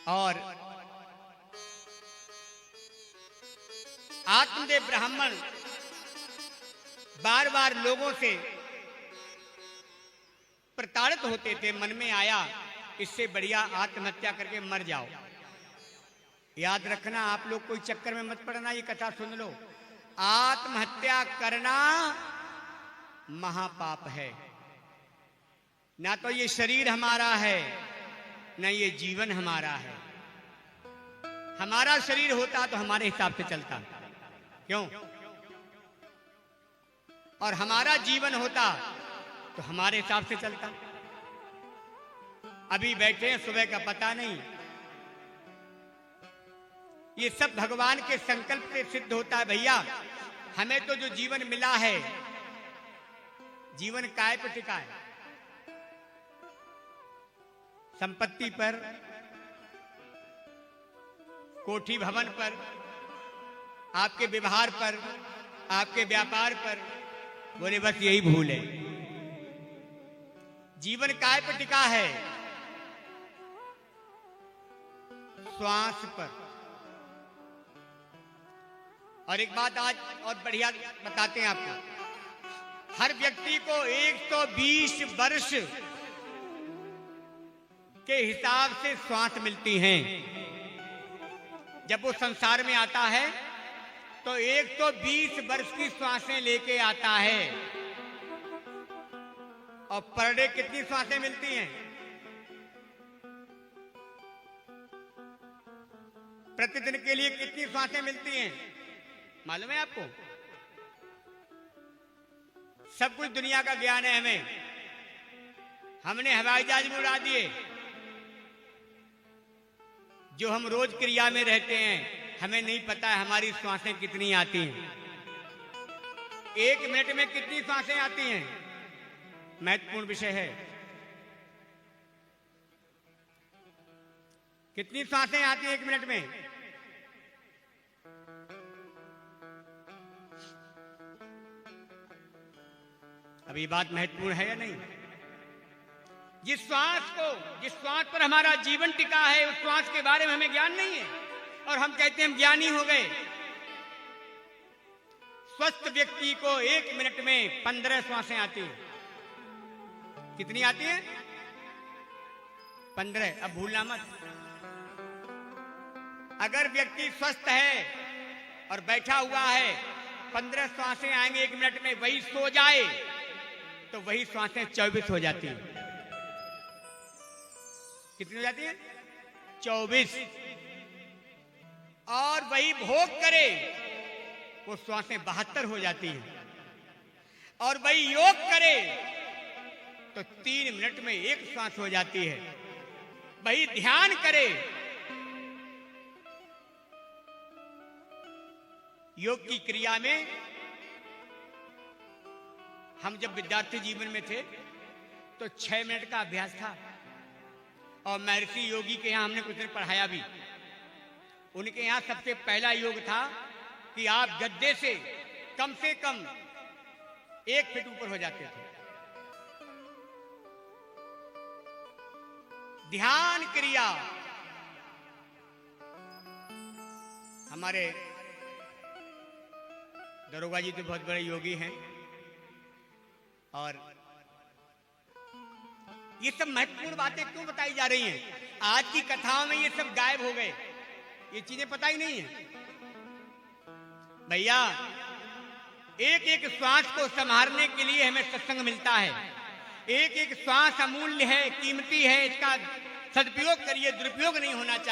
और आत्मदेव ब्राह्मण बार बार लोगों से प्रताड़ित होते थे। मन में आया इससे बढ़िया आत्महत्या करके मर जाओ। याद रखना, आप लोग कोई चक्कर में मत पड़ना, ये कथा सुन लो। आत्महत्या करना महापाप है। ना तो ये शरीर हमारा है, ना ये जीवन हमारा है। हमारा शरीर होता तो हमारे हिसाब से चलता, क्यों? और हमारा जीवन होता तो हमारे हिसाब से चलता। अभी बैठे हैं, सुबह का पता नहीं। ये सब भगवान के संकल्प से सिद्ध होता है। भैया, हमें तो जो जीवन मिला है, जीवन काय पर टिका है? संपत्ति पर, कोठी भवन पर, आपके व्यवहार पर, आपके व्यापार पर। बोले बस यही भूल है। जीवन काय पर टिका है? श्वास पर। और एक बात आज और बढ़िया बताते हैं आपको। हर व्यक्ति को 120 वर्ष के हिसाब से श्वास मिलती हैं। जब वो संसार में आता है तो 120 वर्ष की श्वासें लेके आता है। और पर डे कितनी श्वासें मिलती हैं? प्रतिदिन के लिए कितनी श्वासें मिलती हैं मालूम है आपको? सब कुछ दुनिया का ज्ञान है हमें। हमने हवाई जहाज में उड़ा दिए। जो हम रोज क्रिया में रहते हैं, हमें नहीं पता है हमारी श्वासें कितनी आती हैं। 1 मिनट में कितनी श्वासें आती हैं? महत्वपूर्ण विषय है। कितनी श्वासें आती हैं 1 मिनट में? अब ये बात महत्वपूर्ण है या नहीं? जिस श्वास पर हमारा जीवन टिका है, उस श्वास के बारे में हमें ज्ञान नहीं है और हम कहते हैं हम ज्ञानी हो गए। स्वस्थ व्यक्ति को 1 मिनट में 15 श्वासें आती हैं। कितनी आती हैं? 15। अब भूलना मत। अगर व्यक्ति स्वस्थ है और बैठा हुआ है, 15 श्वासें आएंगे 1 मिनट में। वही सो जाए तो वही श्वासें 24 हो जाती हैं। कितनी हो जाती हैं? 24। और वही भोग करे वो श्वासें 72 हो जाती हैं। और वही योग करे तो 3 मिनट में 1 श्वास हो जाती है। वही ध्यान करे, योग की क्रिया में हम जब विद्यार्थी जीवन में थे तो 6 मिनट का अभ्यास था। और महर्षि योगी के यहां हमने कुछ दिन पढ़ाया भी। उनके यहां सबसे पहला योग था कि आप गद्दे से कम 1 फीट ऊपर हो जाते थे। ध्यान क्रिया। हमारे दरोगा जी तो बहुत बड़े योगी हैं और ये सब महत्वपूर्ण बातें क्यों बताई जा रही हैं? आज की कथाओं में ये सब गायब हो गए। ये चीजें पता ही नहीं है। भैया, एक एक श्वास को संभालने के लिए हमें सत्संग मिलता है। एक एक श्वास अमूल्य है, कीमती है। इसका सदुपयोग करिए, दुरुपयोग नहीं होना चाहिए।